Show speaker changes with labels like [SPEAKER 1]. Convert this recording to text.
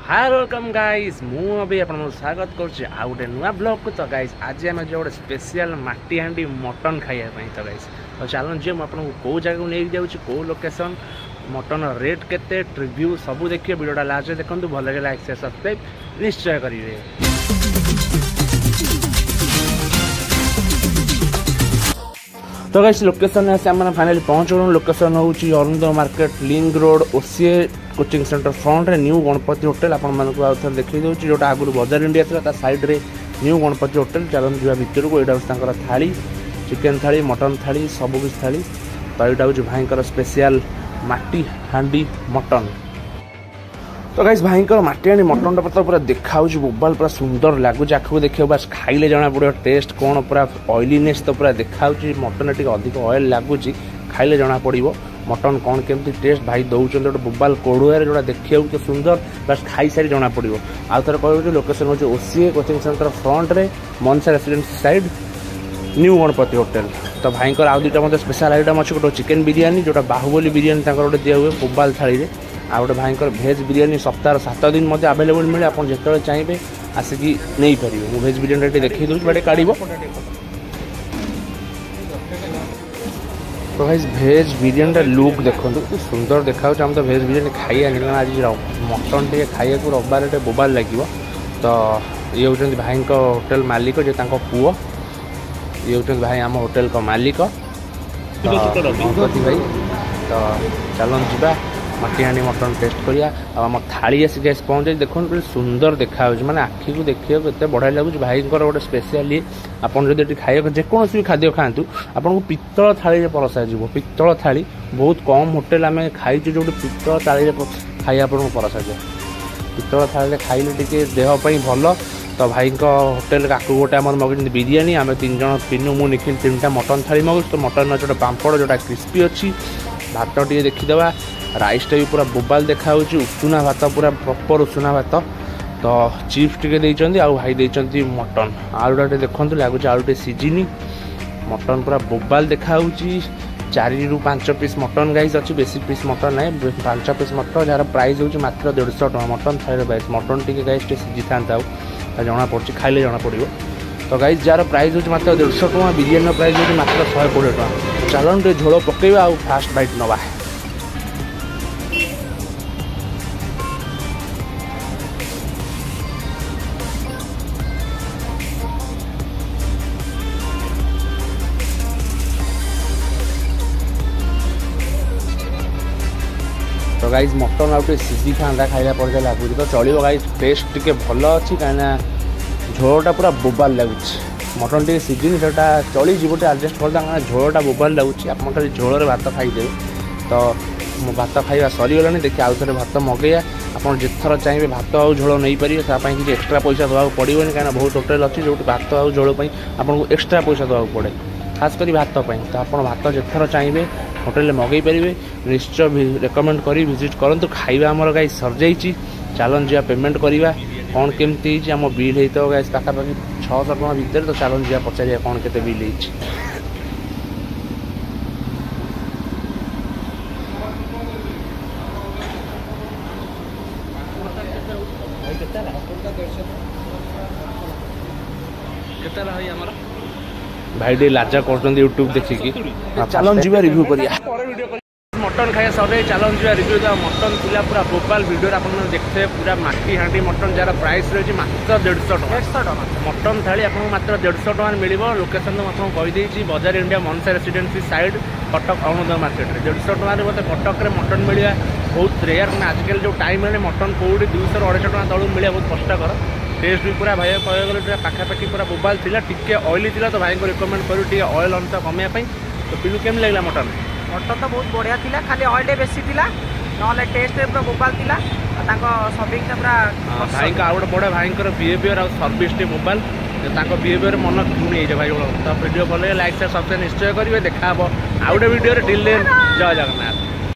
[SPEAKER 1] Hi welcome guys मु अभी आप स्वागत करुच्चे आ गए नुआ ब्लॉग को। तो गाइस आज आम जो गोटे स्पेशल माटी हांडी मटन खाइबा। तो गाइस तो चलो जी मुझे कौ जगह नहीं जाऊँ कौ लोकेशन मटन रेट केते रिव्यू सब देखिए वीडियोटा लास्ट देखो भल लगे लाइक शेयर सब्सक्राइब निश्चय करेंगे। तो गाइस लोकेशन आम फाइनाली पहुँच गलु। लोकेशन हूँ Arunoday market link road OCA coaching centre front रे न्यू गणपति होटेल आपको देखी दूसरी जो आगुरी बजार इंडिया था साइड रे न्यू गणपति होटेल। चलते जावा भितर को यहाँ थाली चिकेन थाली मटन थाली सबकि थाली। तो यहाँ हूँ भाई स्पेशल माटी हांडी मटन। तो गाइस भाई माटी हांडी मटन पता पूरा देखा मोबाइल पूरा सुंदर लगुच आखिर देखिए बस खाइले जना पड़ो टेस्ट कौन पूरा ऑयलीनेस तो पूरा देखा मटन टी अधिक ऑयल लगुच खाइले जना पड़ो मटन कौन केमती टेस्ट भाई दौरान गोटे मोबाइल कोड़ुआर जो देखिए तो सुंदर बस खाई सारी जना पड़ो। आउ थे कह लोकेशन हूँ ओसीए कोचिंग सेंटर फ्रंट रे Mansa residency side new Ganpati hotel. तो भाई आउ दुटा मतलब स्पेशल आइटम अच्छे गोटे चिकेन बिरियानी जोटा बाहुबली बिरियानी गोटे दिया हुए मोबाइल थाली आ गोटे भाई भेज बिरियानी सप्ताह 7 दिन आवेलेबल मिले आप जो चाहिए आसिकी नहीं पारे। मुझे भेज बिरियानी देखी दूसरी बाटे काढ़। तो भाई भेज बिरियानी लुक देखो सुंदर देखा आम तो भेज बिरियानी खाइए आज मटन टे खाइए रविवार टे बोबाल लगे। तो ये हूँ भाई होटेल मालिक जो पुओ ये हूँ भाई आम होटेल का मालिक भाई। तो चलो जा माटी हांडी मटन टेस्ट करिया। आम थाली आसिक पहुँचे देखो सुंदर देखा माने आखि को देखिए केते बढ़िया लगुच। भाई गोटे स्पेशली आपड़ी खाइए जेकोसी भी खाद्य खातु आपको पित्तल थाली परसा जी पित्तल थाली बहुत कम होटेल आम खाई जो पित्तल थाली खाई आपको परसा जाए पित्तल थाली खाइले टी देहपाई भल। तो भाई होटेल आकु गोटे आम मगें बिरियानी आम 3 जन तीनों मुझे निखिल 3टा मटन थाली मगुच। तो मटन जो पापड़ जोटा क्रिस्पी अच्छी भात टे देखीदे राइसटा भी पूरा बोबाल देखा उषुना भात पूरा प्रॉपर उषुना भात। तो चिप्स टे देइचंदी आउ भाई देइचंदी मटन आलुटा देखो लगुच आलुटे सीझिनी मटन पूरा बोबाल देखा 4 ରୁ 5 पीस मटन गाइस अच्छी बेसी पीस मटन ना 5 पीस मटन जार प्राइस हूँ मात्र 150 टका मटन थाली प्राइस मटन टी गाइस सीझी था जना पड़ी खाइले जना पड़ो। तो गाइस जार प्राइस हूँ मात्र 150 टका बिरियानी प्राइस हूँ मात्र 120 टका। चलन टे झोल पकेबा आउ फास्ट बाइट नवा। तो गाइज मटन आउटे सीझी खांदा खाइला पड़े लगुच। तो चलो गाइज टेस्ट टी भल अच्छी कहीं झोलटा पूरा बोबाल लगुच मटन टी सीझी से चलीजे आडजस्ट करदा झोलटा बोबाल लगुच आप खाली झोल भात खाईदे। तो भात खाଇବା सरीगलानी देखिए आउ थे भात मगैया आप जिथर चाहिए भात आउ झोल नहीं पारे किसी एक्सट्रा पैसा देवाक पड़ोनी कहीं बहुत होटेल अच्छी जो भात आउ झोल आपको एक्सट्रा पैसा देवाक पड़े खास कर भात। तो आप भात जिथर चाहिए होटेल मगई पारे निश्चय रेकमेंड करी विजिट करूँ। खाଇବା आमर गाई सर जाइए चलन जा पेमेंट करवा कौन केमती आम बिल होता गाई पाखापाखि 600 टका भितर। तो चलन जा पचार कौन के बिल हो। भाई टे लाजा कर यूट्यूब देखिकी चलन जी रिव्यू करिया मटन खाया सब चलन जी रिव्यू मटन पिला पूरा बोबाल वीडियो आप देखते पूरा माटी हांडी मटन जार प्राइस रही मात्र 150 टका मटन थाली आपको मात्र 150 टका मिल। लोकेशन तो आपको कहीदे बजार इंडिया मनसा residency side Cuttack Arunoday market 150 टका मतलब कटक में मटन मिलवा बहुत रेयर मैं आजकल जो टाइम है मटन कौटी 200-250 टका तलू मिले बहुत कष्टकर। टेस्ट भी पूरा भाई कह गले पाखापाखि पूरा बोबाल था टी ऑयली था। तो भाई को रिकमेंड करूँ टी ऑयल अंश कमाई। तो पिलू केम लगे मटन
[SPEAKER 2] मटन तो बहुत बढ़िया था खाली ऑयल बेसी था ना टेस्ट पूरा बोबाल था सर्विंग पूरा
[SPEAKER 1] भाई का आउ बड़े भाई बिहेवियर और सर्विस टे मोबाइल बिहेवियर मन छुणी भाई। तो वीडियो भल लाइक शेयर सब्सक्राइब निश्चय करेंगे देखा आउ गोटे वीडियो डिले जय जगन्नाथ।